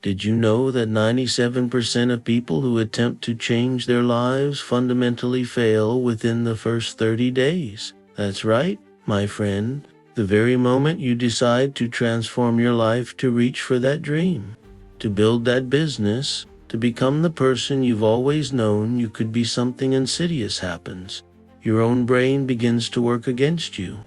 Did you know that 97% of people who attempt to change their lives fundamentally fail within the first 30 days? That's right, my friend. The very moment you decide to transform your life to reach for that dream, to build that business, to become the person you've always known you could be, something insidious happens. Your own brain begins to work against you.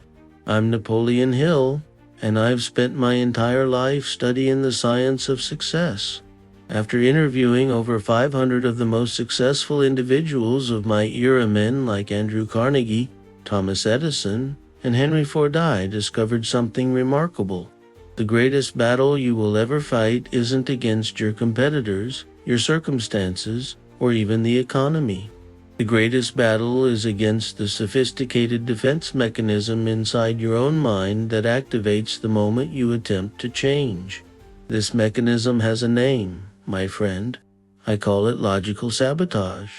I'm Napoleon Hill, and I've spent my entire life studying the science of success. After interviewing over 500 of the most successful individuals of my era, men like Andrew Carnegie, Thomas Edison, and Henry Ford, I discovered something remarkable. The greatest battle you will ever fight isn't against your competitors, your circumstances, or even the economy. The greatest battle is against the sophisticated defense mechanism inside your own mind that activates the moment you attempt to change. This mechanism has a name, my friend. I call it logical sabotage.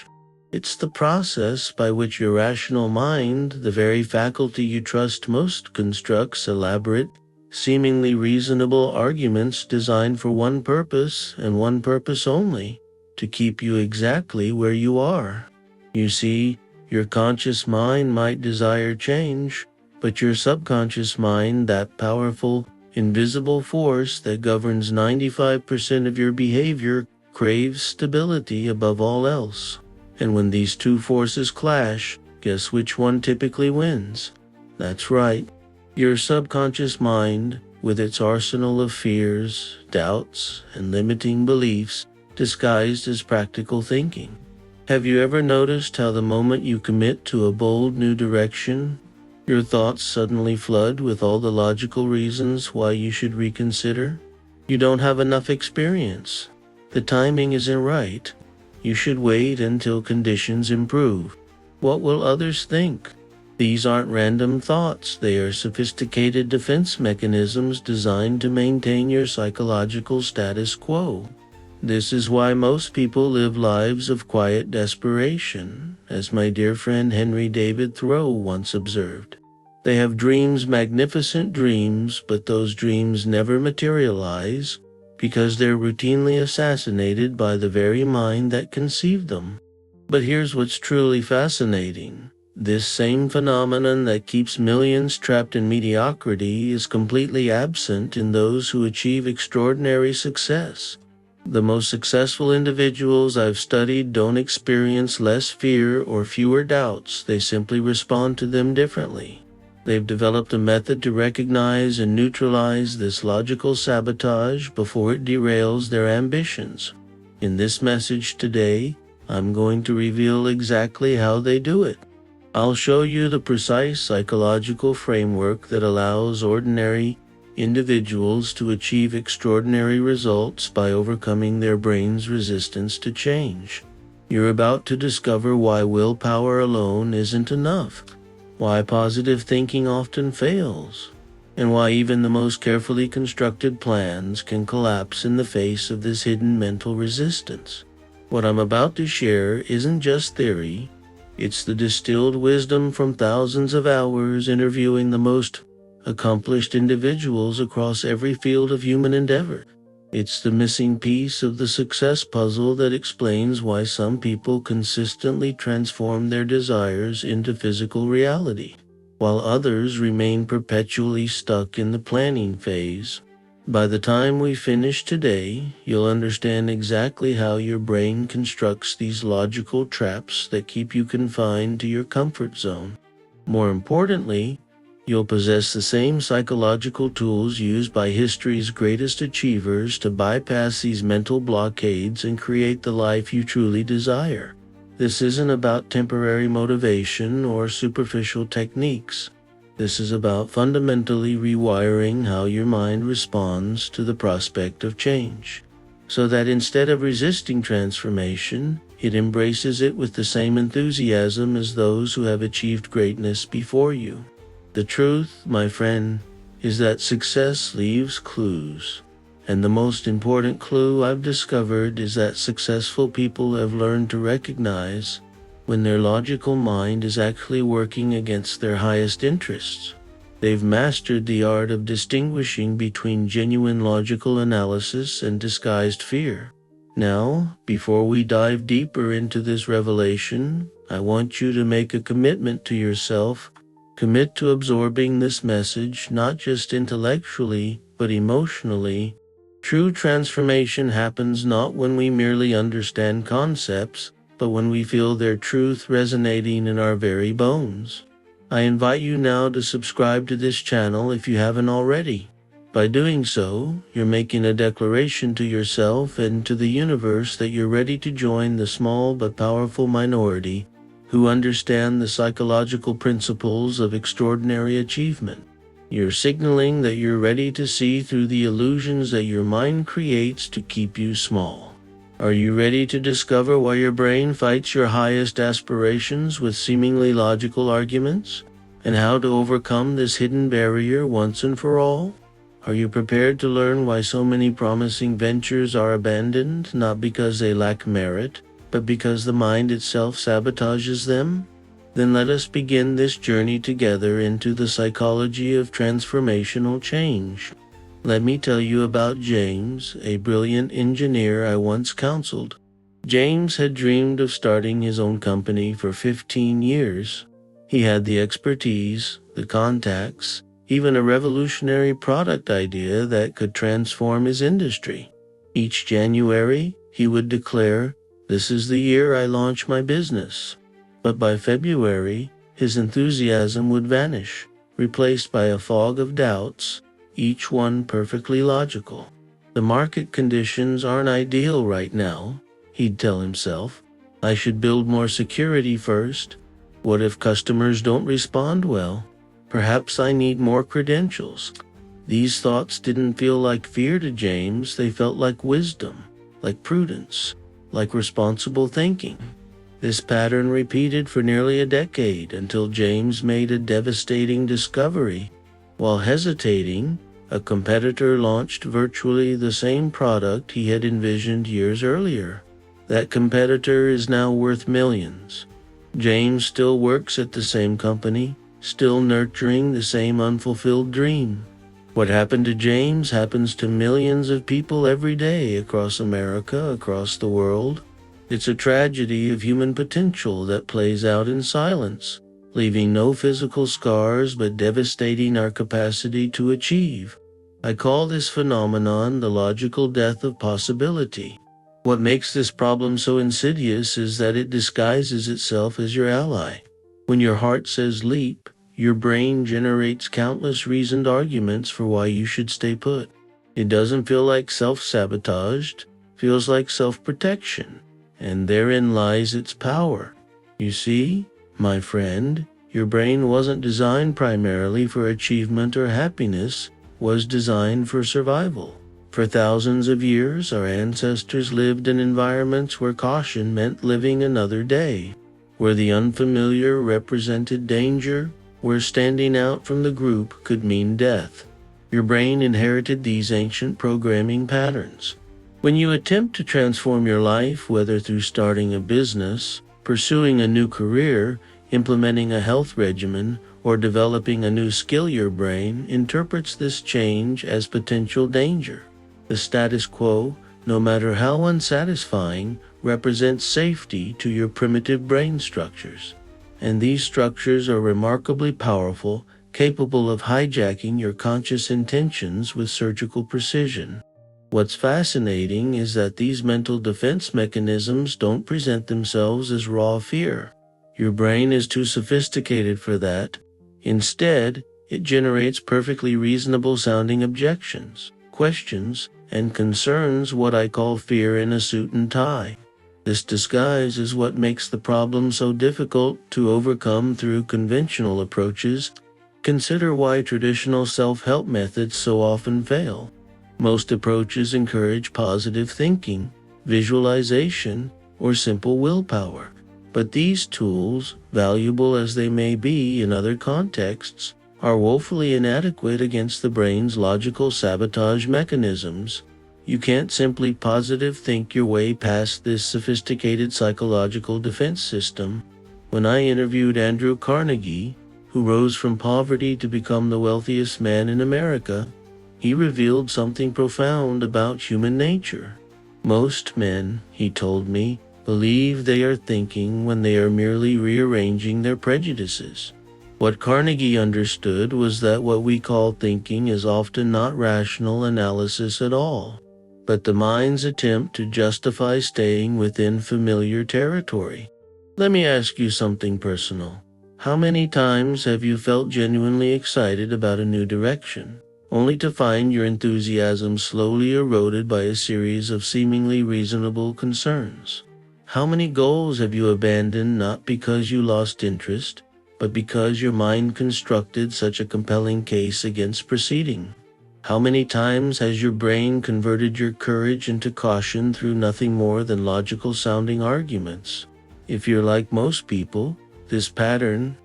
It's the process by which your rational mind, the very faculty you trust most, constructs elaborate, seemingly reasonable arguments designed for one purpose and one purpose only: to keep you exactly where you are. You see, your conscious mind might desire change, but your subconscious mind, that powerful, invisible force that governs 95% of your behavior, craves stability above all else. And when these two forces clash, guess which one typically wins? That's right, your subconscious mind, with its arsenal of fears, doubts, and limiting beliefs, disguised as practical thinking. Have you ever noticed how the moment you commit to a bold new direction, your thoughts suddenly flood with all the logical reasons why you should reconsider? You don't have enough experience. The timing isn't right. You should wait until conditions improve. What will others think? These aren't random thoughts. They are sophisticated defense mechanisms designed to maintain your psychological status quo. This is why most people live lives of quiet desperation, as my dear friend Henry David Thoreau once observed. They have dreams, magnificent dreams, but those dreams never materialize because they're routinely assassinated by the very mind that conceived them. But here's what's truly fascinating. This same phenomenon that keeps millions trapped in mediocrity is completely absent in those who achieve extraordinary success. The most successful individuals I've studied don't experience less fear or fewer doubts. They simply respond to them differently. They've developed a method to recognize and neutralize this logical sabotage before it derails their ambitions. In this message today, I'm going to reveal exactly how they do it. I'll show you the precise psychological framework that allows ordinary individuals to achieve extraordinary results by overcoming their brain's resistance to change. You're about to discover why willpower alone isn't enough, why positive thinking often fails, and why even the most carefully constructed plans can collapse in the face of this hidden mental resistance. What I'm about to share isn't just theory. It's the distilled wisdom from thousands of hours interviewing the most accomplished individuals across every field of human endeavor. It's the missing piece of the success puzzle that explains why some people consistently transform their desires into physical reality, while others remain perpetually stuck in the planning phase. By the time we finish today, you'll understand exactly how your brain constructs these logical traps that keep you confined to your comfort zone. More importantly, you'll possess the same psychological tools used by history's greatest achievers to bypass these mental blockades and create the life you truly desire. This isn't about temporary motivation or superficial techniques. This is about fundamentally rewiring how your mind responds to the prospect of change, so that instead of resisting transformation, it embraces it with the same enthusiasm as those who have achieved greatness before you. The truth, my friend, is that success leaves clues. And the most important clue I've discovered is that successful people have learned to recognize when their logical mind is actually working against their highest interests. They've mastered the art of distinguishing between genuine logical analysis and disguised fear. Now, before we dive deeper into this revelation, I want you to make a commitment to yourself. Commit to absorbing this message not just intellectually, but emotionally. True transformation happens not when we merely understand concepts, but when we feel their truth resonating in our very bones. I invite you now to subscribe to this channel if you haven't already. By doing so, you're making a declaration to yourself and to the universe that you're ready to join the small but powerful minority who understand the psychological principles of extraordinary achievement. You're signaling that you're ready to see through the illusions that your mind creates to keep you small. Are you ready to discover why your brain fights your highest aspirations with seemingly logical arguments, and how to overcome this hidden barrier once and for all? Are you prepared to learn why so many promising ventures are abandoned, not because they lack merit, but because the mind itself sabotages them? Then let us begin this journey together into the psychology of transformational change. Let me tell you about James, a brilliant engineer I once counseled. James had dreamed of starting his own company for 15 years. He had the expertise, the contacts, even a revolutionary product idea that could transform his industry. Each January, he would declare, "This is the year I launch my business." But by February, his enthusiasm would vanish, replaced by a fog of doubts, each one perfectly logical. "The market conditions aren't ideal right now," he'd tell himself. "I should build more security first. What if customers don't respond well? Perhaps I need more credentials." These thoughts didn't feel like fear to James, they felt like wisdom, like prudence, like responsible thinking. This pattern repeated for nearly a decade until James made a devastating discovery. While hesitating, a competitor launched virtually the same product he had envisioned years earlier. That competitor is now worth millions. James still works at the same company, still nurturing the same unfulfilled dream. What happened to James happens to millions of people every day across America, across the world. It's a tragedy of human potential that plays out in silence, leaving no physical scars but devastating our capacity to achieve. I call this phenomenon the logical death of possibility. What makes this problem so insidious is that it disguises itself as your ally. When your heart says leap, your brain generates countless reasoned arguments for why you should stay put. It doesn't feel like self-sabotaged, feels like self-protection, and therein lies its power. You see, my friend, your brain wasn't designed primarily for achievement or happiness, was designed for survival. For thousands of years, our ancestors lived in environments where caution meant living another day, where the unfamiliar represented danger, where standing out from the group could mean death. Your brain inherited these ancient programming patterns. When you attempt to transform your life, whether through starting a business, pursuing a new career, implementing a health regimen, or developing a new skill, your brain interprets this change as potential danger. The status quo, no matter how unsatisfying, represents safety to your primitive brain structures. And these structures are remarkably powerful, capable of hijacking your conscious intentions with surgical precision. What's fascinating is that these mental defense mechanisms don't present themselves as raw fear. Your brain is too sophisticated for that. Instead, it generates perfectly reasonable sounding objections, questions, and concerns, what I call fear in a suit and tie. This disguise is what makes the problem so difficult to overcome through conventional approaches. Consider why traditional self-help methods so often fail. Most approaches encourage positive thinking, visualization, or simple willpower. But these tools, valuable as they may be in other contexts, are woefully inadequate against the brain's logical sabotage mechanisms. You can't simply positive think your way past this sophisticated psychological defense system. When I interviewed Andrew Carnegie, who rose from poverty to become the wealthiest man in America, he revealed something profound about human nature. Most men, he told me, believe they are thinking when they are merely rearranging their prejudices. What Carnegie understood was that what we call thinking is often not rational analysis at all, but the mind's attempt to justify staying within familiar territory. Let me ask you something personal. How many times have you felt genuinely excited about a new direction, only to find your enthusiasm slowly eroded by a series of seemingly reasonable concerns? How many goals have you abandoned not because you lost interest, but because your mind constructed such a compelling case against proceeding? How many times has your brain converted your courage into caution through nothing more than logical-sounding arguments? If you're like most people, this pattern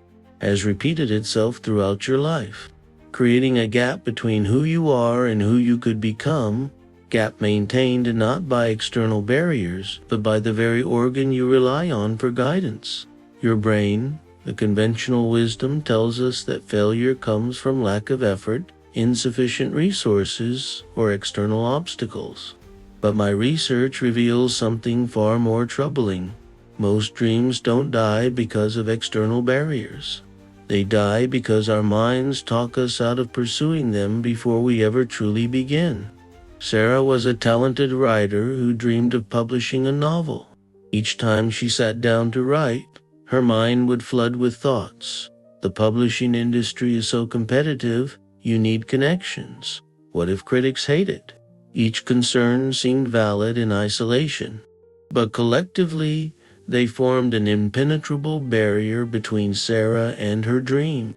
has repeated itself throughout your life, creating a gap between who you are and who you could become, gap maintained not by external barriers, but by the very organ you rely on for guidance, your brain. The conventional wisdom tells us that failure comes from lack of effort, insufficient resources, or external obstacles. But my research reveals something far more troubling. Most dreams don't die because of external barriers. They die because our minds talk us out of pursuing them before we ever truly begin. Sarah was a talented writer who dreamed of publishing a novel. Each time she sat down to write, her mind would flood with thoughts. The publishing industry is so competitive, you need connections. What if critics hate it? Each concern seemed valid in isolation, but collectively, they formed an impenetrable barrier between Sarah and her dream.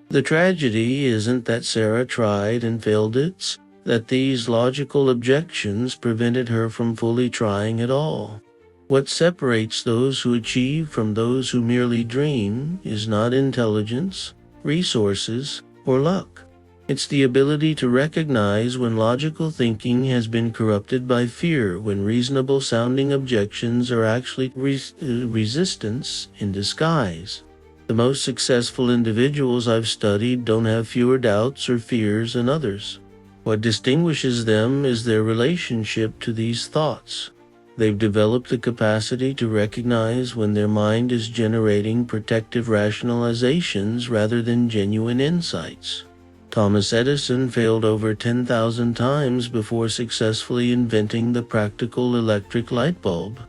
The tragedy isn't that Sarah tried and failed, it's that these logical objections prevented her from fully trying at all. What separates those who achieve from those who merely dream is not intelligence, resources, or luck. It's the ability to recognize when logical thinking has been corrupted by fear, when reasonable-sounding objections are actually resistance in disguise. The most successful individuals I've studied don't have fewer doubts or fears than others. What distinguishes them is their relationship to these thoughts. They've developed the capacity to recognize when their mind is generating protective rationalizations rather than genuine insights. Thomas Edison failed over 10,000 times before successfully inventing the practical electric light bulb.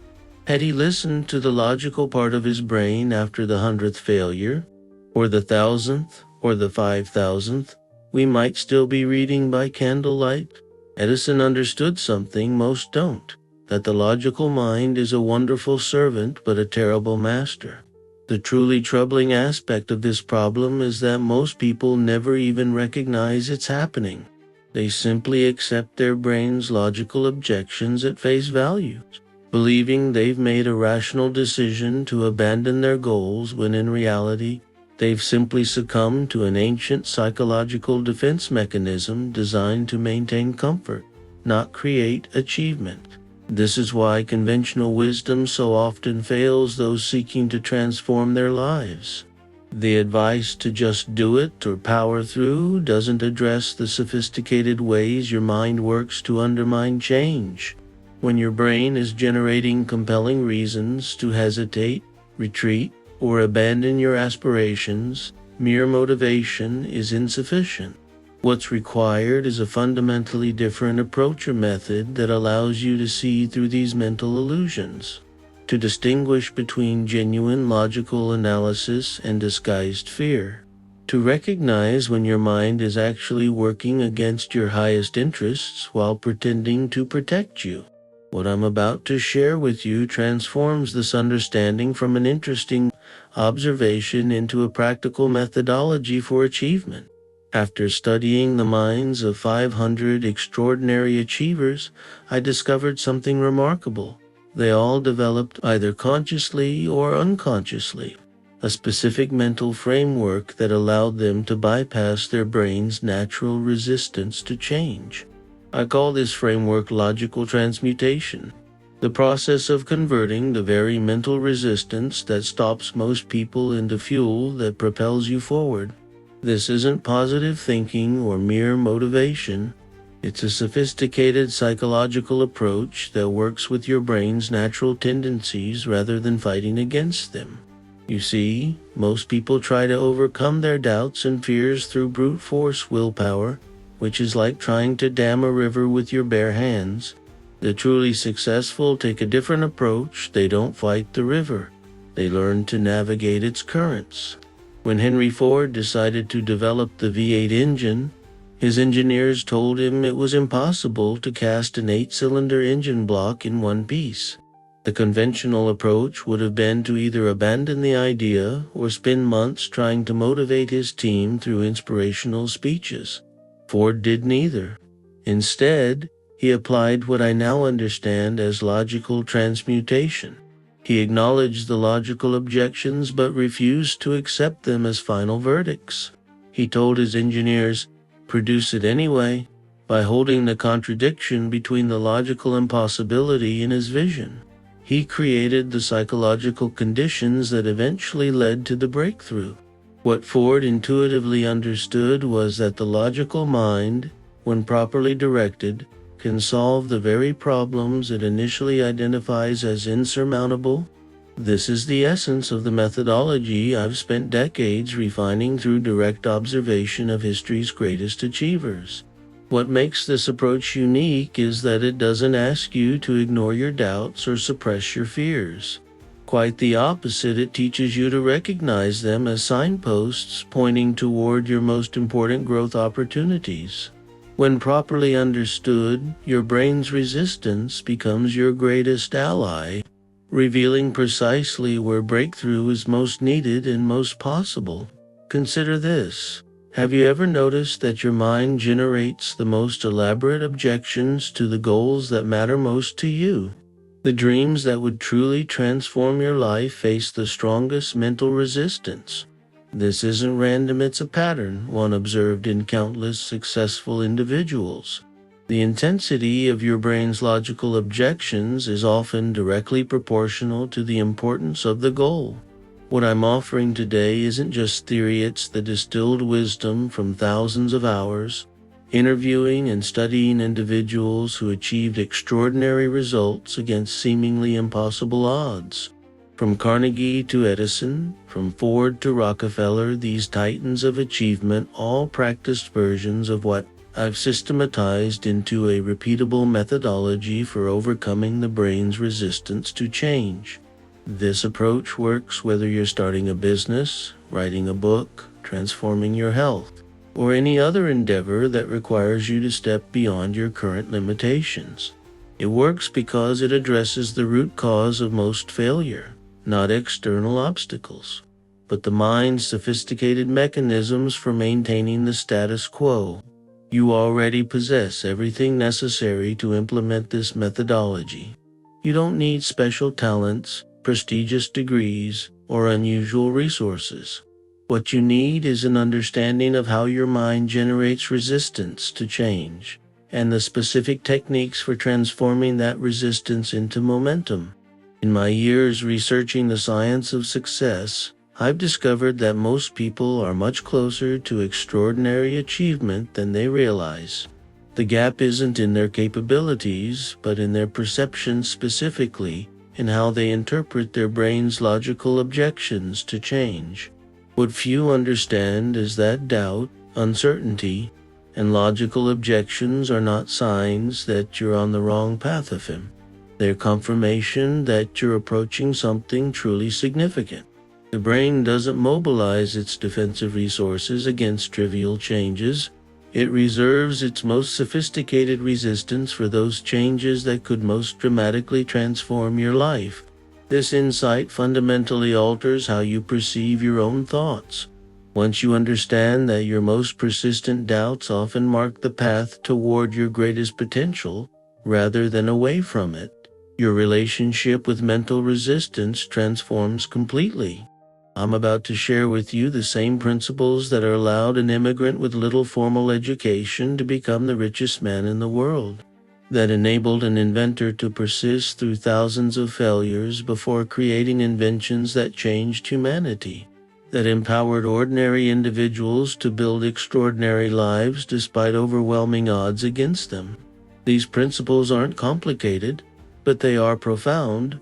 Had he listened to the logical part of his brain after the 100th failure, or the 1,000th, or the 5,000th, we might still be reading by candlelight. Edison understood something most don't, that the logical mind is a wonderful servant but a terrible master. The truly troubling aspect of this problem is that most people never even recognize it's happening. They simply accept their brain's logical objections at face value, believing they've made a rational decision to abandon their goals when in reality, they've simply succumbed to an ancient psychological defense mechanism designed to maintain comfort, not create achievement. This is why conventional wisdom so often fails those seeking to transform their lives. The advice to just do it or power through doesn't address the sophisticated ways your mind works to undermine change. When your brain is generating compelling reasons to hesitate, retreat, or abandon your aspirations, mere motivation is insufficient. What's required is a fundamentally different approach or method that allows you to see through these mental illusions, to distinguish between genuine logical analysis and disguised fear, to recognize when your mind is actually working against your highest interests while pretending to protect you. What I'm about to share with you transforms this understanding from an interesting observation into a practical methodology for achievement. After studying the minds of 500 extraordinary achievers, I discovered something remarkable. They all developed, either consciously or unconsciously, a specific mental framework that allowed them to bypass their brain's natural resistance to change. I call this framework logical transmutation. The process of converting the very mental resistance that stops most people into fuel that propels you forward. This isn't positive thinking or mere motivation. It's a sophisticated psychological approach that works with your brain's natural tendencies rather than fighting against them. You see, most people try to overcome their doubts and fears through brute force willpower, which is like trying to dam a river with your bare hands. The truly successful take a different approach. They don't fight the river. They learn to navigate its currents. When Henry Ford decided to develop the V8 engine, his engineers told him it was impossible to cast an 8-cylinder engine block in one piece. The conventional approach would have been to either abandon the idea or spend months trying to motivate his team through inspirational speeches. Ford did neither. Instead, he applied what I now understand as logical transmutation. He acknowledged the logical objections but refused to accept them as final verdicts. He told his engineers, "Produce it anyway," by holding the contradiction between the logical impossibility in his vision. He created the psychological conditions that eventually led to the breakthrough. What Ford intuitively understood was that the logical mind, when properly directed, can solve the very problems it initially identifies as insurmountable. This is the essence of the methodology I've spent decades refining through direct observation of history's greatest achievers. What makes this approach unique is that it doesn't ask you to ignore your doubts or suppress your fears. Quite the opposite, it teaches you to recognize them as signposts pointing toward your most important growth opportunities. When properly understood, your brain's resistance becomes your greatest ally, revealing precisely where breakthrough is most needed and most possible. Consider this. Have you ever noticed that your mind generates the most elaborate objections to the goals that matter most to you? The dreams that would truly transform your life face the strongest mental resistance. This isn't random, it's a pattern, one observed in countless successful individuals. The intensity of your brain's logical objections is often directly proportional to the importance of the goal. What I'm offering today isn't just theory, it's the distilled wisdom from thousands of hours, interviewing and studying individuals who achieved extraordinary results against seemingly impossible odds. From Carnegie to Edison, from Ford to Rockefeller, these titans of achievement all practiced versions of what I've systematized into a repeatable methodology for overcoming the brain's resistance to change. This approach works whether you're starting a business, writing a book, transforming your health, or any other endeavor that requires you to step beyond your current limitations. It works because it addresses the root cause of most failure. Not external obstacles, but the mind's sophisticated mechanisms for maintaining the status quo. You already possess everything necessary to implement this methodology. You don't need special talents, prestigious degrees, or unusual resources. What you need is an understanding of how your mind generates resistance to change, and the specific techniques for transforming that resistance into momentum. In my years researching the science of success, I've discovered that most people are much closer to extraordinary achievement than they realize. The gap isn't in their capabilities, but in their perception, specifically in how they interpret their brain's logical objections to change. What few understand is that doubt, uncertainty, and logical objections are not signs that you're on the wrong path of him. They're confirmation that you're approaching something truly significant. The brain doesn't mobilize its defensive resources against trivial changes. It reserves its most sophisticated resistance for those changes that could most dramatically transform your life. This insight fundamentally alters how you perceive your own thoughts. Once you understand that your most persistent doubts often mark the path toward your greatest potential, rather than away from it, your relationship with mental resistance transforms completely. I'm about to share with you the same principles that are allowed an immigrant with little formal education to become the richest man in the world. that enabled an inventor to persist through thousands of failures before creating inventions that changed humanity, that empowered ordinary individuals to build extraordinary lives despite overwhelming odds against them. These principles aren't complicated, but they are profound.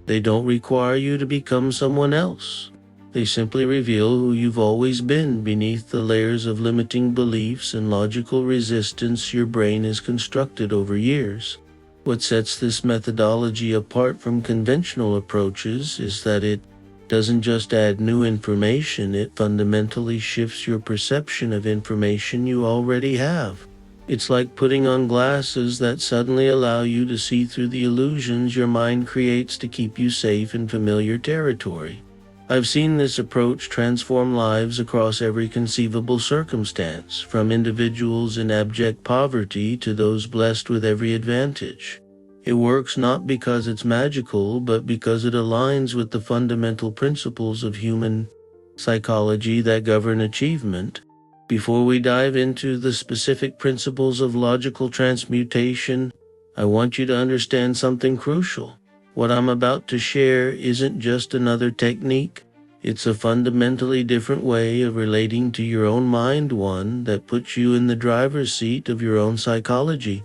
They don't require you to become someone else. They simply reveal who you've always been beneath the layers of limiting beliefs and logical resistance your brain has constructed over years. What sets this methodology apart from conventional approaches is that it doesn't just add new information, it fundamentally shifts your perception of information you already have. It's like putting on glasses that suddenly allow you to see through the illusions your mind creates to keep you safe in familiar territory. I've seen this approach transform lives across every conceivable circumstance, from individuals in abject poverty to those blessed with every advantage. It works not because it's magical, but because it aligns with the fundamental principles of human psychology that govern achievement. Before we dive into the specific principles of logical transmutation, I want you to understand something crucial. What I'm about to share isn't just another technique. It's a fundamentally different way of relating to your own mind, one that puts you in the driver's seat of your own psychology,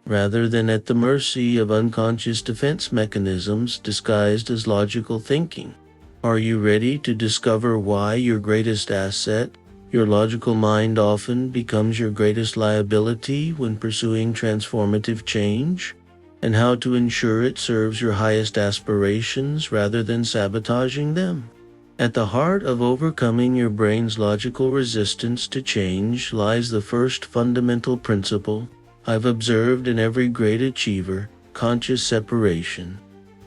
rather than at the mercy of unconscious defense mechanisms disguised as logical thinking. Are you ready to discover why your greatest asset, your logical mind, often becomes your greatest liability when pursuing transformative change? And how to ensure it serves your highest aspirations rather than sabotaging them? At the heart of overcoming your brain's logical resistance to change lies the first fundamental principle I've observed in every great achiever: conscious separation.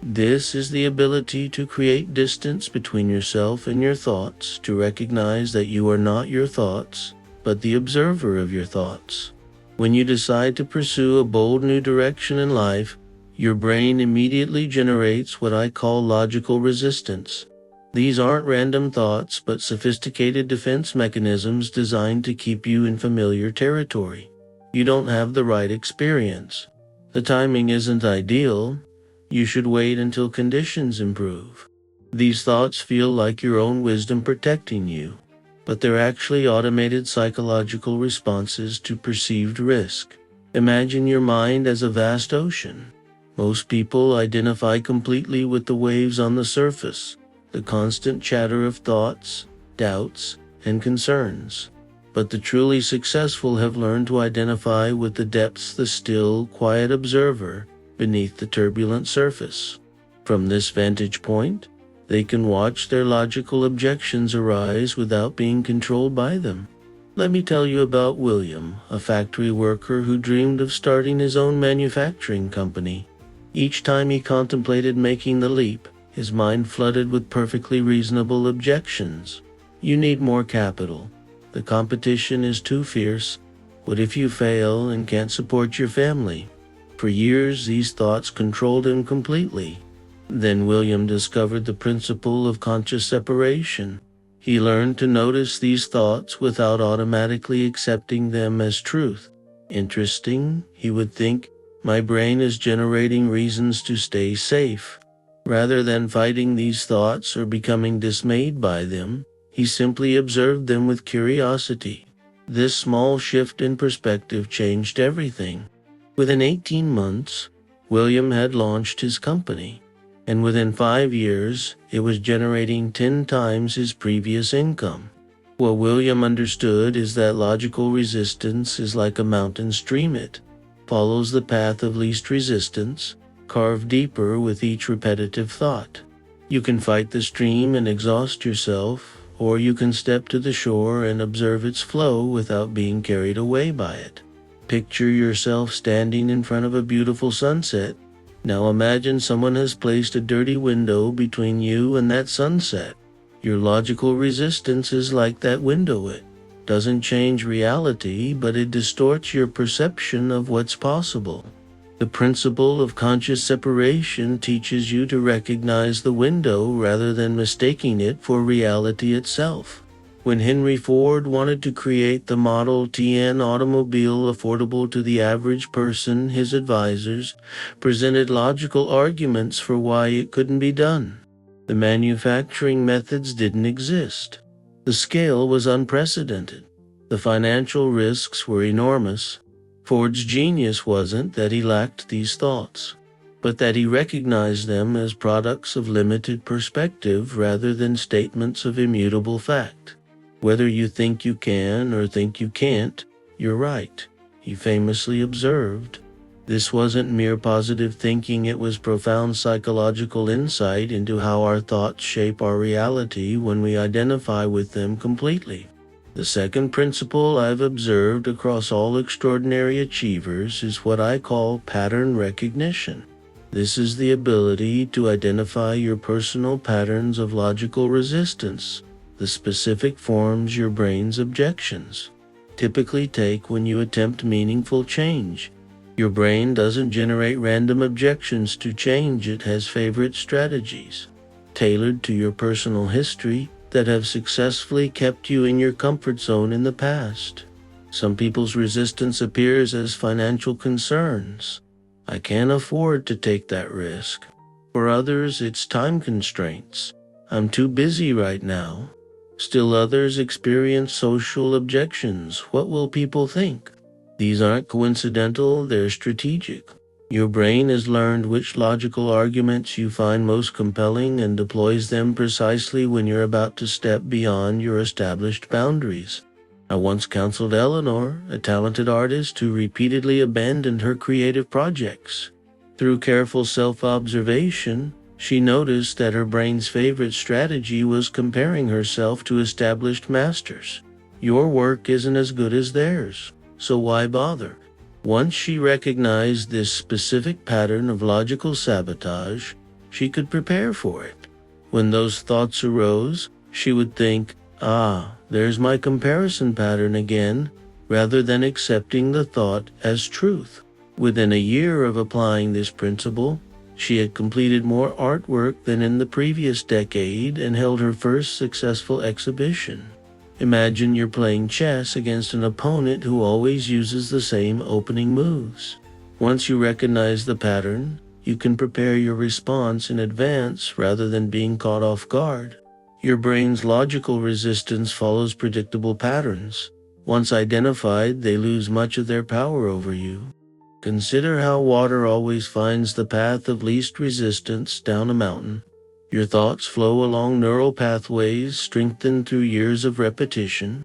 This is the ability to create distance between yourself and your thoughts, to recognize that you are not your thoughts, but the observer of your thoughts. When you decide to pursue a bold new direction in life, your brain immediately generates what I call logical resistance. These aren't random thoughts, but sophisticated defense mechanisms designed to keep you in familiar territory. You don't have the right experience. The timing isn't ideal. You should wait until conditions improve. These thoughts feel like your own wisdom protecting you, but they're actually automated psychological responses to perceived risk. Imagine your mind as a vast ocean. Most people identify completely with the waves on the surface, the constant chatter of thoughts, doubts, and concerns. But the truly successful have learned to identify with the depths, the still, quiet observer beneath the turbulent surface. From this vantage point, they can watch their logical objections arise without being controlled by them. Let me tell you about William, a factory worker who dreamed of starting his own manufacturing company. Each time he contemplated making the leap, his mind flooded with perfectly reasonable objections. You need more capital. The competition is too fierce. What if you fail and can't support your family? For years, these thoughts controlled him completely. Then William discovered the principle of conscious separation. He learned to notice these thoughts without automatically accepting them as truth. Interesting, he would think, my brain is generating reasons to stay safe. Rather than fighting these thoughts or becoming dismayed by them, he simply observed them with curiosity. This small shift in perspective changed everything. Within 18 months, William had launched his company, and within 5 years, it was generating 10 times his previous income. What William understood is that logical resistance is like a mountain stream. It follows the path of least resistance, carved deeper with each repetitive thought. You can fight the stream and exhaust yourself, or you can step to the shore and observe its flow without being carried away by it. Picture yourself standing in front of a beautiful sunset. Now imagine someone has placed a dirty window between you and that sunset. Your logical resistance is like that window. It doesn't change reality, but it distorts your perception of what's possible. The principle of conscious separation teaches you to recognize the window rather than mistaking it for reality itself. When Henry Ford wanted to create the Model T automobile affordable to the average person, his advisors presented logical arguments for why it couldn't be done. The manufacturing methods didn't exist. The scale was unprecedented. The financial risks were enormous. Ford's genius wasn't that he lacked these thoughts, but that he recognized them as products of limited perspective rather than statements of immutable fact. Whether you think you can or think you can't, you're right, he famously observed. This wasn't mere positive thinking, it was profound psychological insight into how our thoughts shape our reality when we identify with them completely. The second principle I've observed across all extraordinary achievers is what I call pattern recognition. This is the ability to identify your personal patterns of logical resistance, the specific forms your brain's objections typically take when you attempt meaningful change. Your brain doesn't generate random objections to change, it has favorite strategies, tailored to your personal history, that have successfully kept you in your comfort zone in the past. Some people's resistance appears as financial concerns. I can't afford to take that risk. For others, it's time constraints. I'm too busy right now. Still others experience social objections. What will people think? These aren't coincidental, they're strategic. Your brain has learned which logical arguments you find most compelling and deploys them precisely when you're about to step beyond your established boundaries. I once counseled Eleanor, a talented artist who repeatedly abandoned her creative projects. Through careful self-observation, she noticed that her brain's favorite strategy was comparing herself to established masters. Your work isn't as good as theirs, so why bother? Once she recognized this specific pattern of logical sabotage, she could prepare for it. When those thoughts arose, she would think, there's my comparison pattern again, rather than accepting the thought as truth. Within a year of applying this principle, she had completed more artwork than in the previous decade and held her first successful exhibition. Imagine you're playing chess against an opponent who always uses the same opening moves. Once you recognize the pattern, you can prepare your response in advance rather than being caught off guard. Your brain's logical resistance follows predictable patterns. Once identified, they lose much of their power over you. Consider how water always finds the path of least resistance down a mountain. Your thoughts flow along neural pathways strengthened through years of repetition.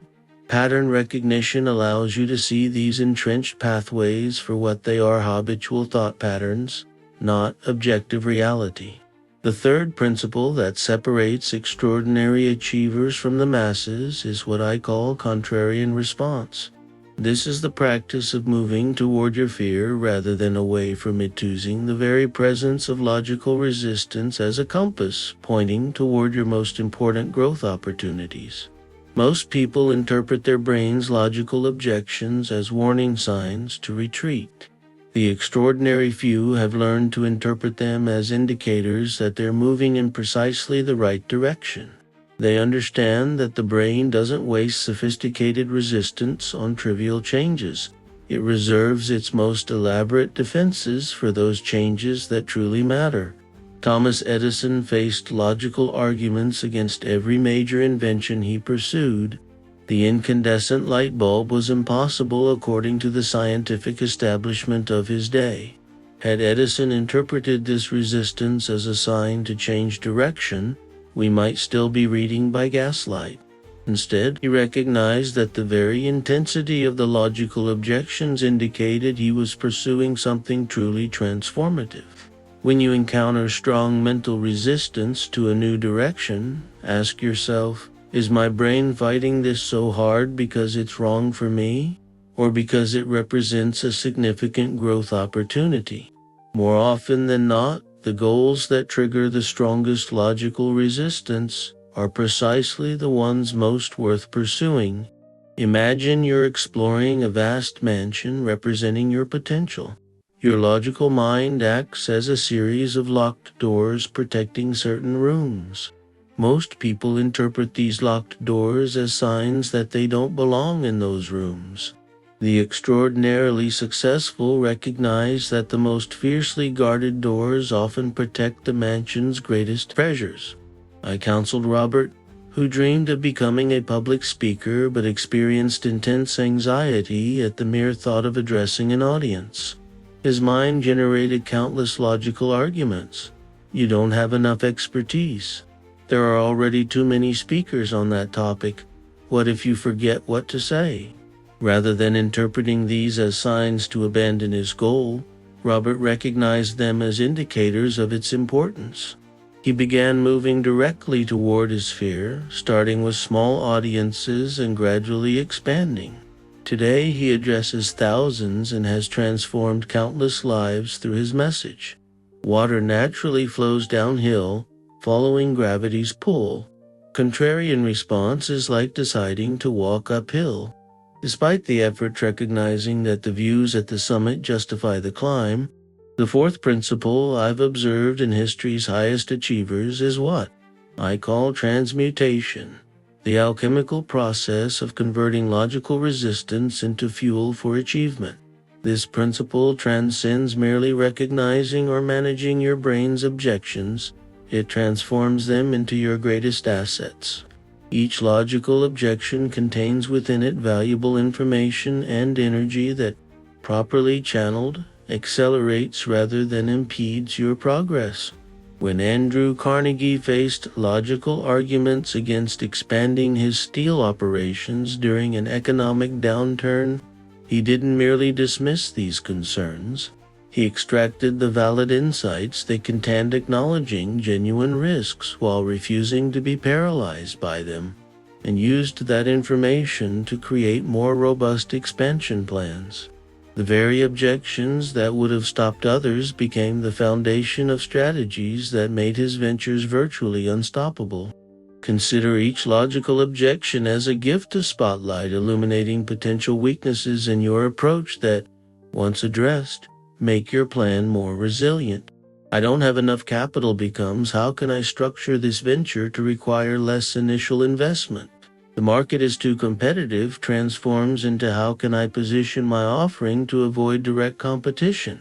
Pattern recognition allows you to see these entrenched pathways for what they are: habitual thought patterns, not objective reality. The third principle that separates extraordinary achievers from the masses is what I call contrarian response. This is the practice of moving toward your fear rather than away from it, using the very presence of logical resistance as a compass pointing toward your most important growth opportunities. Most people interpret their brain's logical objections as warning signs to retreat. The extraordinary few have learned to interpret them as indicators that they're moving in precisely the right direction. They understand that the brain doesn't waste sophisticated resistance on trivial changes. It reserves its most elaborate defenses for those changes that truly matter. Thomas Edison faced logical arguments against every major invention he pursued. The incandescent light bulb was impossible according to the scientific establishment of his day. Had Edison interpreted this resistance as a sign to change direction, we might still be reading by gaslight. Instead, he recognized that the very intensity of the logical objections indicated he was pursuing something truly transformative. When you encounter strong mental resistance to a new direction, ask yourself, is my brain fighting this so hard because it's wrong for me, or because it represents a significant growth opportunity? More often than not, the goals that trigger the strongest logical resistance are precisely the ones most worth pursuing. Imagine you're exploring a vast mansion representing your potential. Your logical mind acts as a series of locked doors protecting certain rooms. Most people interpret these locked doors as signs that they don't belong in those rooms. The extraordinarily successful recognize that the most fiercely guarded doors often protect the mansion's greatest treasures. I counseled Robert, who dreamed of becoming a public speaker but experienced intense anxiety at the mere thought of addressing an audience. His mind generated countless logical arguments. You don't have enough expertise. There are already too many speakers on that topic. What if you forget what to say? Rather than interpreting these as signs to abandon his goal, Robert recognized them as indicators of its importance. He began moving directly toward his fear, starting with small audiences and gradually expanding. Today, he addresses thousands and has transformed countless lives through his message. Water naturally flows downhill, following gravity's pull. Contrarian response is like deciding to walk uphill. Despite the effort recognizing that the views at the summit justify the climb, the fourth principle I've observed in history's highest achievers is what I call transmutation, the alchemical process of converting logical resistance into fuel for achievement. This principle transcends merely recognizing or managing your brain's objections. It transforms them into your greatest assets. Each logical objection contains within it valuable information and energy that, properly channeled, accelerates rather than impedes your progress. When Andrew Carnegie faced logical arguments against expanding his steel operations during an economic downturn, he didn't merely dismiss these concerns. He extracted the valid insights they contained, acknowledging genuine risks while refusing to be paralyzed by them, and used that information to create more robust expansion plans. The very objections that would have stopped others became the foundation of strategies that made his ventures virtually unstoppable. Consider each logical objection as a gift to spotlight, illuminating potential weaknesses in your approach that, once addressed, make your plan more resilient. I don't have enough capital becomes how can I structure this venture to require less initial investment? The market is too competitive transforms into how can I position my offering to avoid direct competition?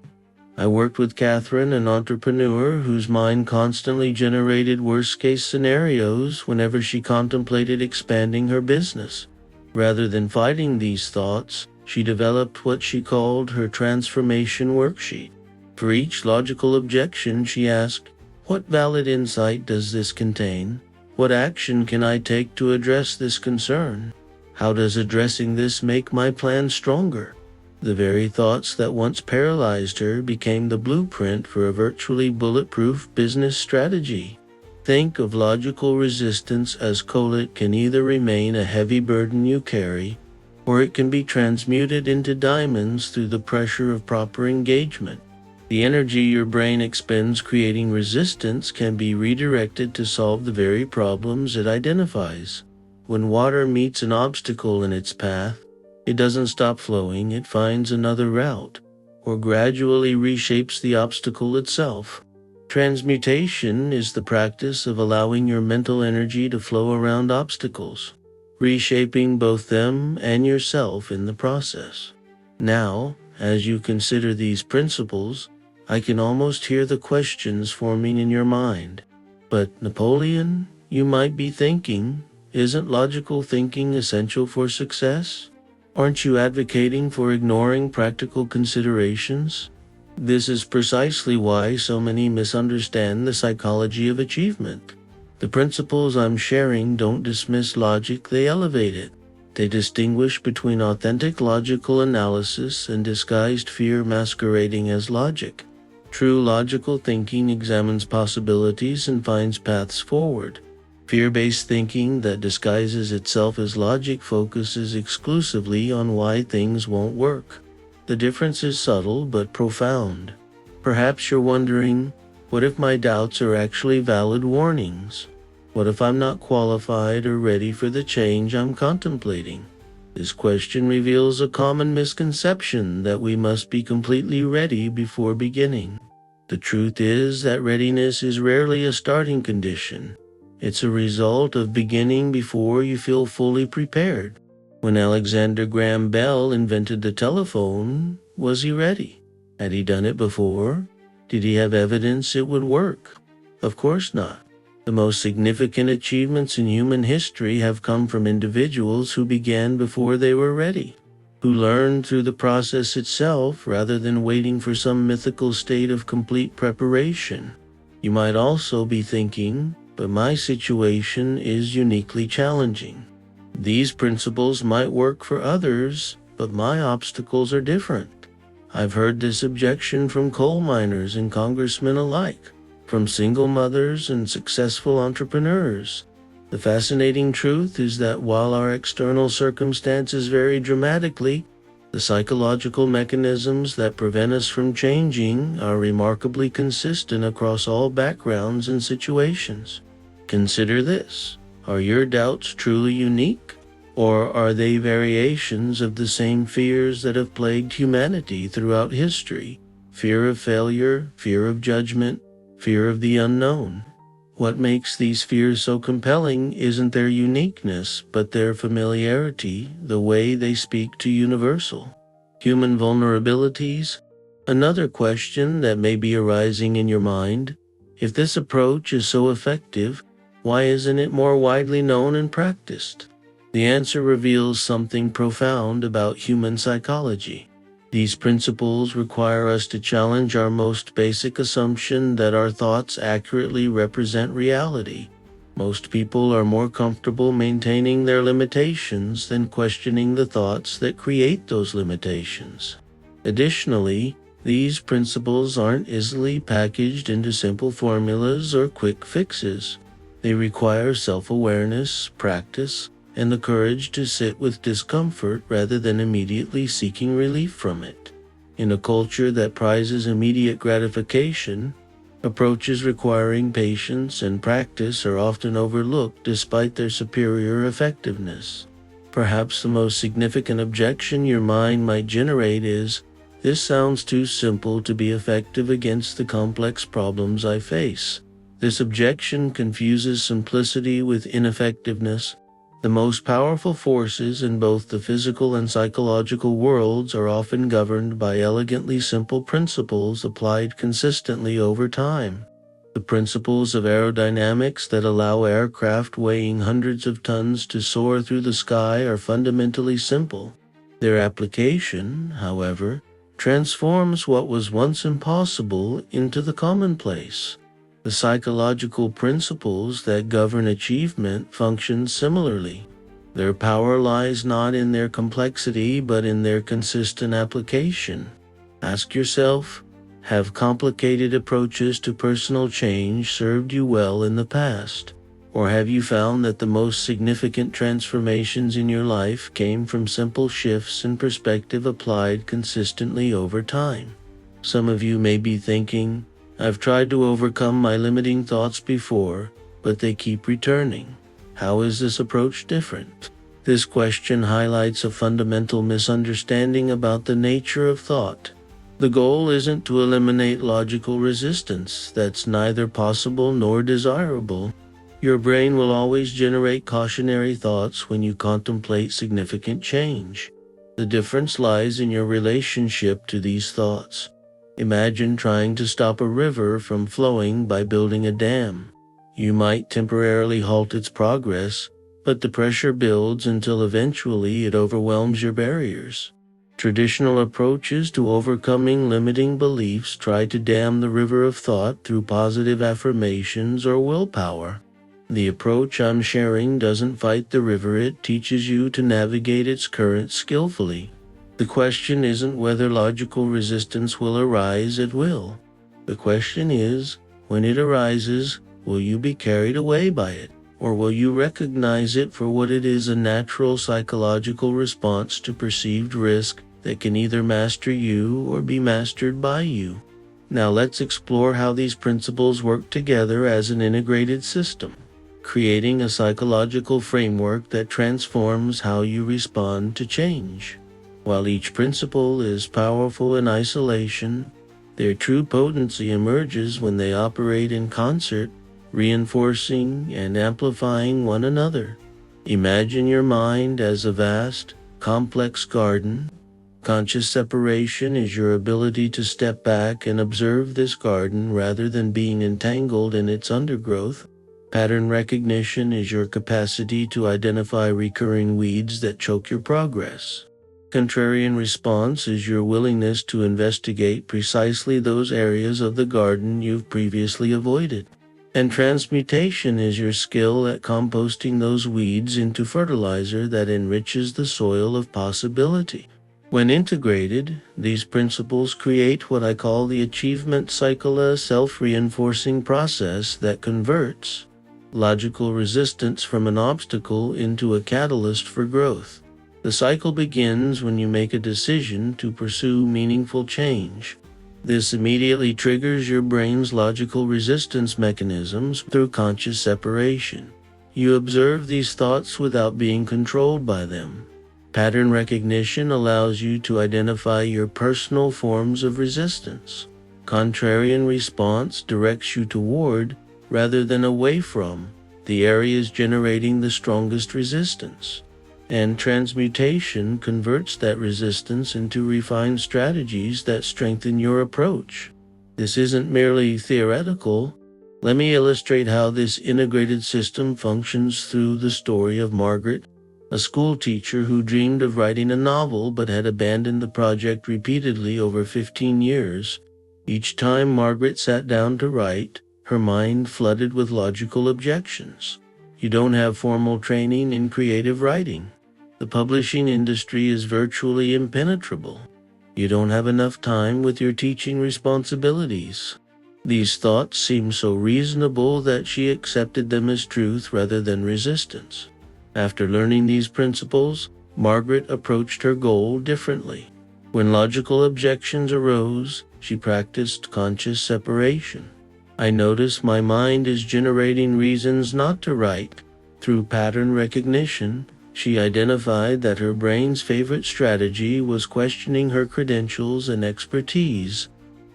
I worked with Catherine, an entrepreneur whose mind constantly generated worst-case scenarios whenever she contemplated expanding her business. Rather than fighting these thoughts, she developed what she called her transformation worksheet. For each logical objection, she asked, "What valid insight does this contain? What action can I take to address this concern? How does addressing this make my plan stronger?" The very thoughts that once paralyzed her became the blueprint for a virtually bulletproof business strategy. Think of logical resistance as coal. It can either remain a heavy burden you carry, or it can be transmuted into diamonds through the pressure of proper engagement. The energy your brain expends creating resistance can be redirected to solve the very problems it identifies. When water meets an obstacle in its path, it doesn't stop flowing, it finds another route, or gradually reshapes the obstacle itself. Transmutation is the practice of allowing your mental energy to flow around obstacles, reshaping both them and yourself in the process. Now, as you consider these principles, I can almost hear the questions forming in your mind. But Napoleon, you might be thinking, isn't logical thinking essential for success? Aren't you advocating for ignoring practical considerations? This is precisely why so many misunderstand the psychology of achievement. The principles I'm sharing don't dismiss logic, they elevate it. They distinguish between authentic logical analysis and disguised fear masquerading as logic. True logical thinking examines possibilities and finds paths forward. Fear-based thinking that disguises itself as logic focuses exclusively on why things won't work. The difference is subtle but profound. Perhaps you're wondering, what if my doubts are actually valid warnings? What if I'm not qualified or ready for the change I'm contemplating? This question reveals a common misconception that we must be completely ready before beginning. The truth is that readiness is rarely a starting condition. It's a result of beginning before you feel fully prepared. When Alexander Graham Bell invented the telephone, was he ready? Had he done it before? Did he have evidence it would work? Of course not. The most significant achievements in human history have come from individuals who began before they were ready, who learned through the process itself rather than waiting for some mythical state of complete preparation. You might also be thinking, but my situation is uniquely challenging. These principles might work for others, but my obstacles are different. I've heard this objection from coal miners and congressmen alike, from single mothers and successful entrepreneurs. The fascinating truth is that while our external circumstances vary dramatically, the psychological mechanisms that prevent us from changing are remarkably consistent across all backgrounds and situations. Consider this. Are your doubts truly unique? Or are they variations of the same fears that have plagued humanity throughout history? Fear of failure, fear of judgment, fear of the unknown. What makes these fears so compelling isn't their uniqueness, but their familiarity, the way they speak to universal human vulnerabilities. Another question that may be arising in your mind: if this approach is so effective, why isn't it more widely known and practiced? The answer reveals something profound about human psychology. These principles require us to challenge our most basic assumption that our thoughts accurately represent reality. Most people are more comfortable maintaining their limitations than questioning the thoughts that create those limitations. Additionally, these principles aren't easily packaged into simple formulas or quick fixes. They require self-awareness, practice, and the courage to sit with discomfort rather than immediately seeking relief from it. In a culture that prizes immediate gratification, approaches requiring patience and practice are often overlooked despite their superior effectiveness. Perhaps the most significant objection your mind might generate is, "This sounds too simple to be effective against the complex problems I face." This objection confuses simplicity with ineffectiveness. The most powerful forces in both the physical and psychological worlds are often governed by elegantly simple principles applied consistently over time. The principles of aerodynamics that allow aircraft weighing hundreds of tons to soar through the sky are fundamentally simple. Their application, however, transforms what was once impossible into the commonplace. The psychological principles that govern achievement function similarly. Their power lies not in their complexity but in their consistent application. Ask yourself, have complicated approaches to personal change served you well in the past? Or have you found that the most significant transformations in your life came from simple shifts in perspective applied consistently over time? Some of you may be thinking, "I've tried to overcome my limiting thoughts before, but they keep returning. How is this approach different?" This question highlights a fundamental misunderstanding about the nature of thought. The goal isn't to eliminate logical resistance. That's neither possible nor desirable. Your brain will always generate cautionary thoughts when you contemplate significant change. The difference lies in your relationship to these thoughts. Imagine trying to stop a river from flowing by building a dam. You might temporarily halt its progress, but the pressure builds until eventually it overwhelms your barriers. Traditional approaches to overcoming limiting beliefs try to dam the river of thought through positive affirmations or willpower. The approach I'm sharing doesn't fight the river, it teaches you to navigate its current skillfully. The question isn't whether logical resistance will arise, it will. The question is, when it arises, will you be carried away by it, or will you recognize it for what it is, a natural psychological response to perceived risk that can either master you or be mastered by you? Now let's explore how these principles work together as an integrated system, creating a psychological framework that transforms how you respond to change. While each principle is powerful in isolation, their true potency emerges when they operate in concert, reinforcing and amplifying one another. Imagine your mind as a vast, complex garden. Conscious separation is your ability to step back and observe this garden rather than being entangled in its undergrowth. Pattern recognition is your capacity to identify recurring weeds that choke your progress. Contrarian response is your willingness to investigate precisely those areas of the garden you've previously avoided. And transmutation is your skill at composting those weeds into fertilizer that enriches the soil of possibility. When integrated, these principles create what I call the achievement cycle, a self-reinforcing process that converts logical resistance from an obstacle into a catalyst for growth. The cycle begins when you make a decision to pursue meaningful change. This immediately triggers your brain's logical resistance mechanisms through conscious separation. You observe these thoughts without being controlled by them. Pattern recognition allows you to identify your personal forms of resistance. Contrarian response directs you toward, rather than away from, the areas generating the strongest resistance. And transmutation converts that resistance into refined strategies that strengthen your approach. This isn't merely theoretical. Let me illustrate how this integrated system functions through the story of Margaret, a school teacher who dreamed of writing a novel but had abandoned the project repeatedly over 15 years. Each time Margaret sat down to write, her mind flooded with logical objections. You don't have formal training in creative writing. The publishing industry is virtually impenetrable. You don't have enough time with your teaching responsibilities. These thoughts seemed so reasonable that she accepted them as truth rather than resistance. After learning these principles, Margaret approached her goal differently. When logical objections arose, she practiced conscious separation. I notice my mind is generating reasons not to write. Through pattern recognition, she identified that her brain's favorite strategy was questioning her credentials and expertise.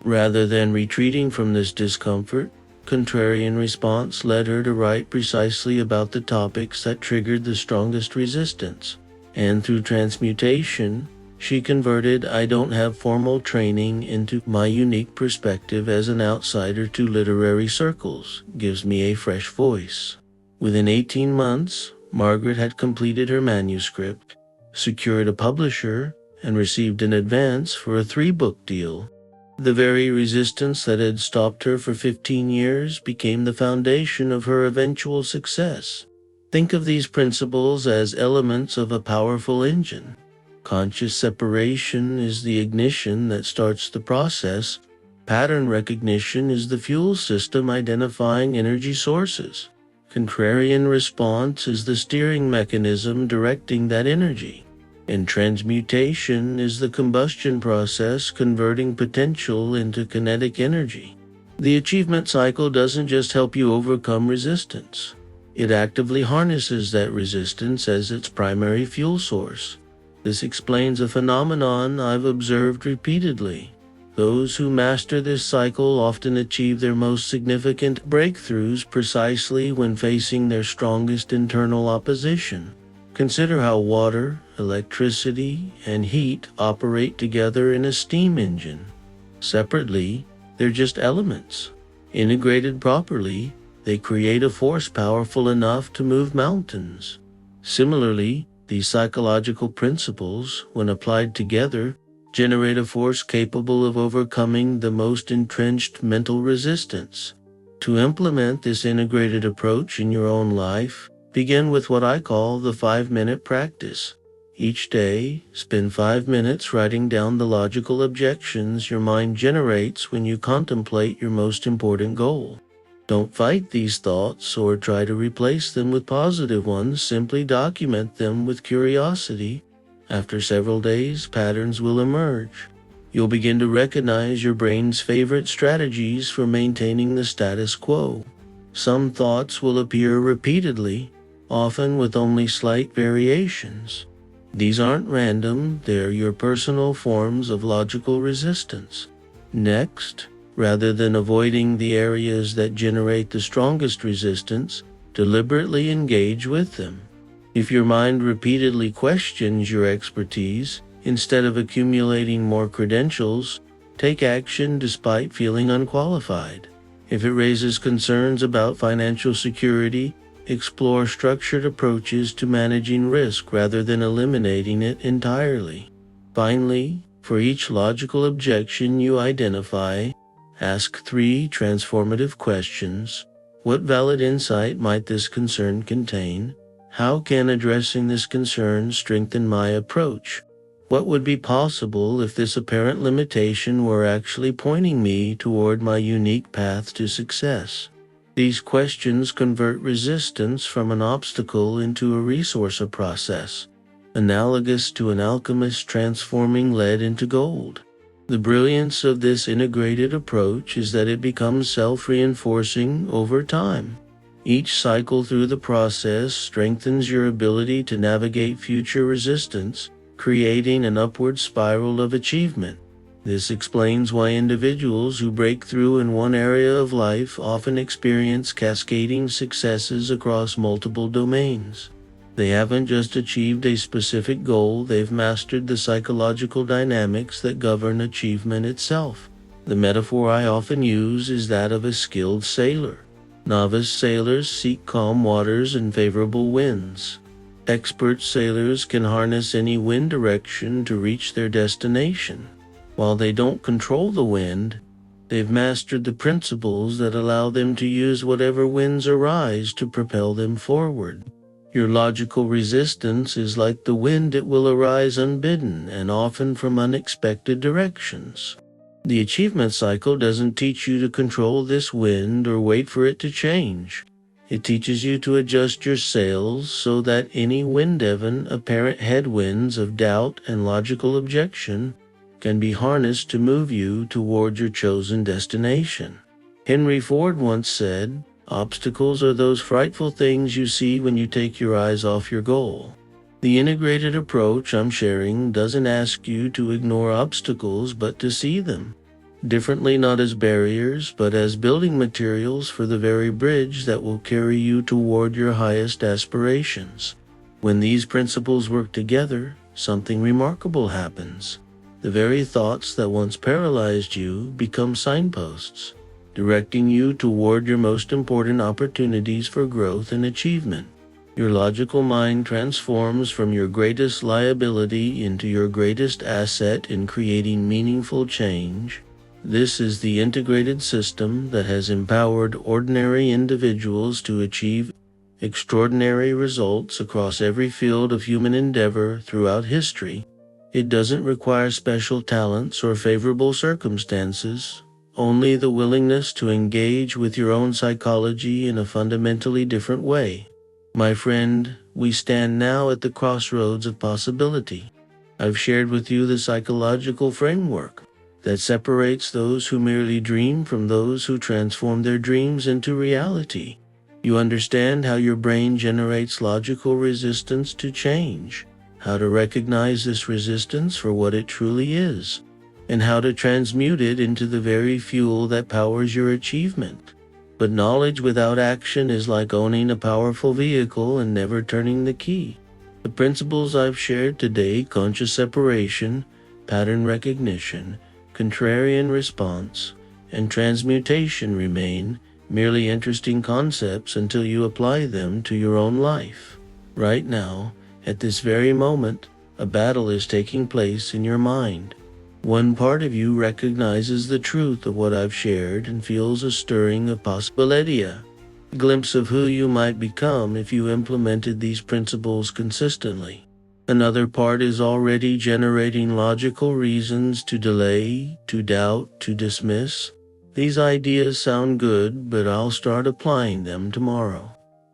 Rather than retreating from this discomfort, contrarian response led her to write precisely about the topics that triggered the strongest resistance. And through transmutation, she converted "I don't have formal training" into "my unique perspective as an outsider to literary circles gives me a fresh voice." Within 18 months, Margaret had completed her manuscript, secured a publisher, and received an advance for a 3-book deal. The very resistance that had stopped her for 15 years became the foundation of her eventual success. Think of these principles as elements of a powerful engine. Conscious separation is the ignition that starts the process. Pattern recognition is the fuel system identifying energy sources. Contrarian response is the steering mechanism directing that energy. And transmutation is the combustion process converting potential into kinetic energy. The achievement cycle doesn't just help you overcome resistance. It actively harnesses that resistance as its primary fuel source. This explains a phenomenon I've observed repeatedly. Those who master this cycle often achieve their most significant breakthroughs precisely when facing their strongest internal opposition. Consider how water, electricity, and heat operate together in a steam engine. Separately, they're just elements. Integrated properly, they create a force powerful enough to move mountains. Similarly, these psychological principles, when applied together, generate a force capable of overcoming the most entrenched mental resistance. To implement this integrated approach in your own life, begin with what I call the 5-minute practice. Each day, spend 5 minutes writing down the logical objections your mind generates when you contemplate your most important goal. Don't fight these thoughts or try to replace them with positive ones. Simply document them with curiosity. After several days, patterns will emerge. You'll begin to recognize your brain's favorite strategies for maintaining the status quo. Some thoughts will appear repeatedly, often with only slight variations. These aren't random, they're your personal forms of logical resistance. Next, Rather than avoiding the areas that generate the strongest resistance, deliberately engage with them. If your mind repeatedly questions your expertise, instead of accumulating more credentials, take action despite feeling unqualified. If it raises concerns about financial security, explore structured approaches to managing risk rather than eliminating it entirely. Finally, for each logical objection you identify, ask 3 transformative questions. What valid insight might this concern contain? How can addressing this concern strengthen my approach? What would be possible if this apparent limitation were actually pointing me toward my unique path to success? These questions convert resistance from an obstacle into a resource, a process, analogous to an alchemist transforming lead into gold. The brilliance of this integrated approach is that it becomes self-reinforcing over time. Each cycle through the process strengthens your ability to navigate future resistance, creating an upward spiral of achievement. This explains why individuals who break through in one area of life often experience cascading successes across multiple domains. They haven't just achieved a specific goal, they've mastered the psychological dynamics that govern achievement itself. The metaphor I often use is that of a skilled sailor. Novice sailors seek calm waters and favorable winds. Expert sailors can harness any wind direction to reach their destination. While they don't control the wind, they've mastered the principles that allow them to use whatever winds arise to propel them forward. Your logical resistance is like the wind, it will arise unbidden and often from unexpected directions. The achievement cycle doesn't teach you to control this wind or wait for it to change. It teaches you to adjust your sails so that any wind-driven apparent headwinds of doubt and logical objection can be harnessed to move you toward your chosen destination. Henry Ford once said, "Obstacles are those frightful things you see when you take your eyes off your goal." The integrated approach I'm sharing doesn't ask you to ignore obstacles but to see them differently, not as barriers but as building materials for the very bridge that will carry you toward your highest aspirations. When these principles work together, something remarkable happens. The very thoughts that once paralyzed you become signposts, directing you toward your most important opportunities for growth and achievement. Your logical mind transforms from your greatest liability into your greatest asset in creating meaningful change. This is the integrated system that has empowered ordinary individuals to achieve extraordinary results across every field of human endeavor throughout history. It doesn't require special talents or favorable circumstances, only the willingness to engage with your own psychology in a fundamentally different way. My friend, we stand now at the crossroads of possibility. I've shared with you the psychological framework that separates those who merely dream from those who transform their dreams into reality. You understand how your brain generates logical resistance to change, how to recognize this resistance for what it truly is, and how to transmute it into the very fuel that powers your achievement. But knowledge without action is like owning a powerful vehicle and never turning the key. The principles I've shared today, conscious separation, pattern recognition, contrarian response, and transmutation, remain merely interesting concepts until you apply them to your own life. Right now, at this very moment, a battle is taking place in your mind. One part of you recognizes the truth of what I've shared and feels a stirring of possibility, a glimpse of who you might become if you implemented these principles consistently. Another part is already generating logical reasons to delay, to doubt, to dismiss. These ideas sound good, but I'll start applying them tomorrow.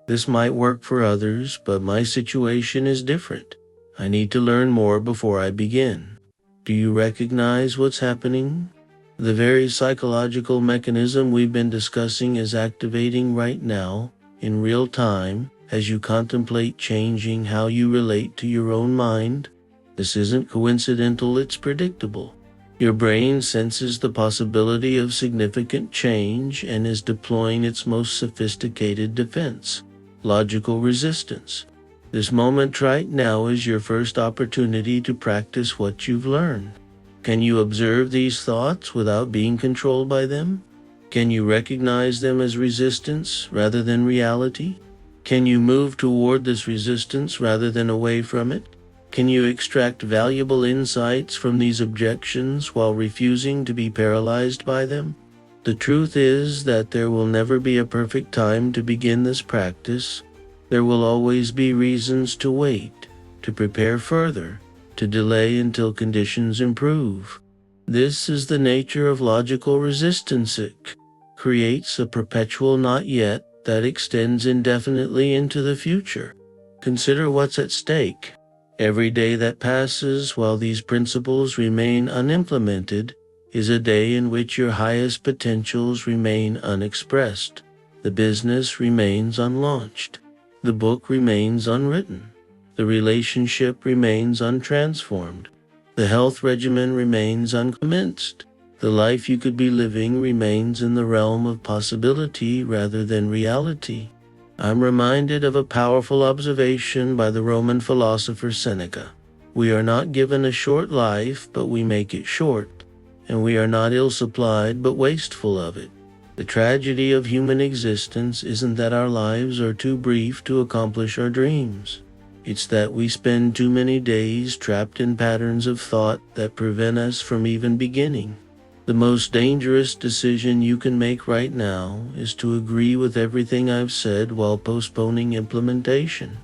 This might work for others, but my situation is different. I need to learn more before I begin. Do you recognize what's happening? The very psychological mechanism we've been discussing is activating right now, in real time, as you contemplate changing how you relate to your own mind. This isn't coincidental, it's predictable. Your brain senses the possibility of significant change and is deploying its most sophisticated defense, logical resistance. This moment right now is your first opportunity to practice what you've learned. Can you observe these thoughts without being controlled by them? Can you recognize them as resistance rather than reality? Can you move toward this resistance rather than away from it? Can you extract valuable insights from these objections while refusing to be paralyzed by them? The truth is that there will never be a perfect time to begin this practice. There will always be reasons to wait, to prepare further, to delay until conditions improve. This is the nature of logical resistance. It creates a perpetual not yet that extends indefinitely into the future. Consider what's at stake. Every day that passes while these principles remain unimplemented is a day in which your highest potentials remain unexpressed. The business remains unlaunched. The book remains unwritten. The relationship remains untransformed. The health regimen remains uncommenced. The life you could be living remains in the realm of possibility rather than reality. I'm reminded of a powerful observation by the Roman philosopher Seneca. We are not given a short life, but we make it short, and we are not ill-supplied, but wasteful of it. The tragedy of human existence isn't that our lives are too brief to accomplish our dreams. It's that we spend too many days trapped in patterns of thought that prevent us from even beginning. The most dangerous decision you can make right now is to agree with everything I've said while postponing implementation.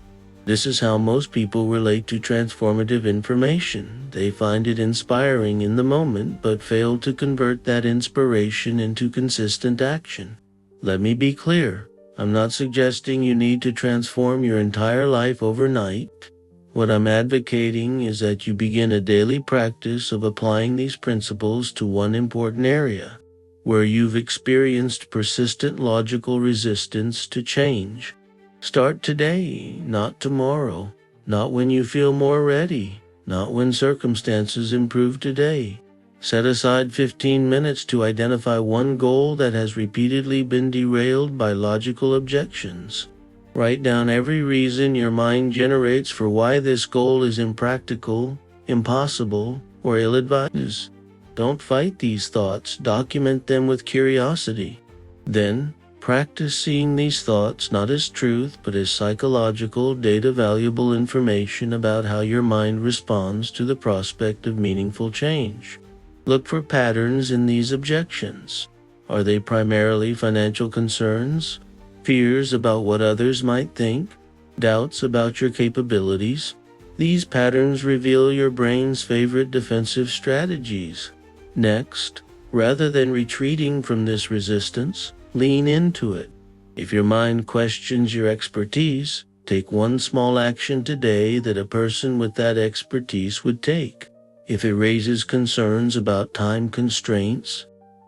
This is how most people relate to transformative information. They find it inspiring in the moment, but fail to convert that inspiration into consistent action. Let me be clear. I'm not suggesting you need to transform your entire life overnight. What I'm advocating is that you begin a daily practice of applying these principles to one important area, where you've experienced persistent logical resistance to change. Start today, not tomorrow, not when you feel more ready, not when circumstances improve today. Set aside 15 minutes to identify one goal that has repeatedly been derailed by logical objections. Write down every reason your mind generates for why this goal is impractical, impossible, or ill-advised. Don't fight these thoughts, document them with curiosity. Then, practice seeing these thoughts not as truth but as psychological, data-valuable information about how your mind responds to the prospect of meaningful change. Look for patterns in these objections. Are they primarily financial concerns? Fears about what others might think? Doubts about your capabilities? These patterns reveal your brain's favorite defensive strategies. Next, rather than retreating from this resistance, lean into it. If your mind questions your expertise, take one small action today that a person with that expertise would take. If it raises concerns about time constraints,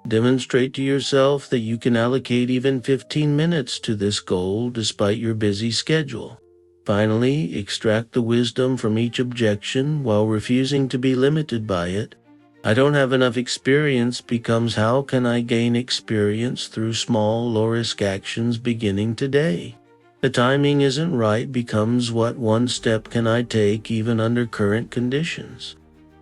demonstrate to yourself that you can allocate even 15 minutes to this goal despite your busy schedule. Finally, extract the wisdom from each objection while refusing to be limited by it. I don't have enough experience becomes how can I gain experience through small, low-risk actions beginning today? The timing isn't right becomes what one step can I take even under current conditions?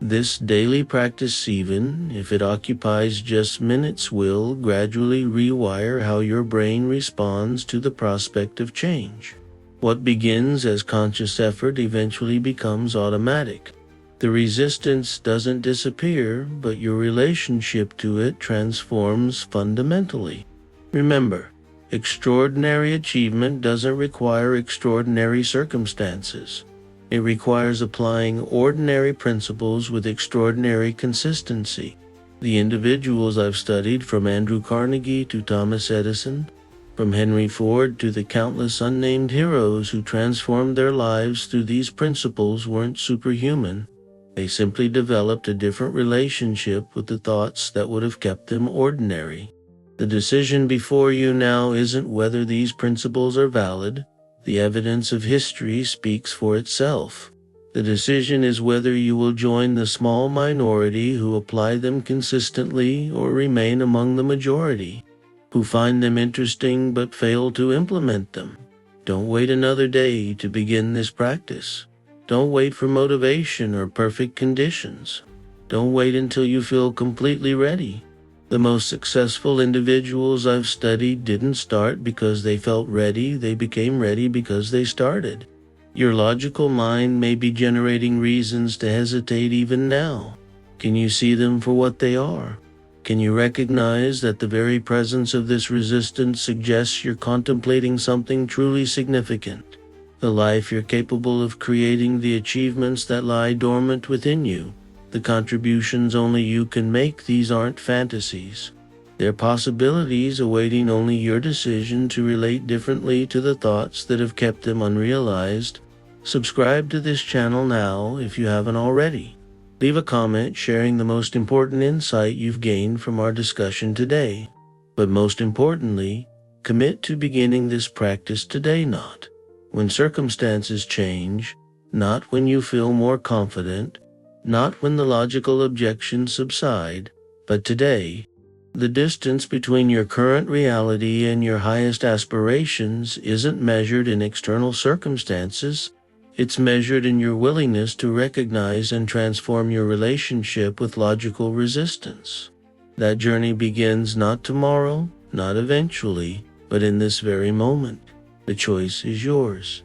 This daily practice, even if it occupies just minutes, will gradually rewire how your brain responds to the prospect of change. What begins as conscious effort eventually becomes automatic. The resistance doesn't disappear, but your relationship to it transforms fundamentally. Remember, extraordinary achievement doesn't require extraordinary circumstances. It requires applying ordinary principles with extraordinary consistency. The individuals I've studied, from Andrew Carnegie to Thomas Edison, from Henry Ford to the countless unnamed heroes who transformed their lives through these principles, weren't superhuman. They simply developed a different relationship with the thoughts that would have kept them ordinary. The decision before you now isn't whether these principles are valid. The evidence of history speaks for itself. The decision is whether you will join the small minority who apply them consistently or remain among the majority, who find them interesting but fail to implement them. Don't wait another day to begin this practice. Don't wait for motivation or perfect conditions. Don't wait until you feel completely ready. The most successful individuals I've studied didn't start because they felt ready, they became ready because they started. Your logical mind may be generating reasons to hesitate even now. Can you see them for what they are? Can you recognize that the very presence of this resistance suggests you're contemplating something truly significant? The life you're capable of creating, the achievements that lie dormant within you, the contributions only you can make. These aren't fantasies. They're possibilities awaiting only your decision to relate differently to the thoughts that have kept them unrealized. Subscribe to this channel now if you haven't already. Leave a comment sharing the most important insight you've gained from our discussion today. But most importantly, commit to beginning this practice today, not when circumstances change, not when you feel more confident, not when the logical objections subside, but today. The distance between your current reality and your highest aspirations isn't measured in external circumstances. It's measured in your willingness to recognize and transform your relationship with logical resistance. That journey begins not tomorrow, not eventually, but in this very moment. The choice is yours.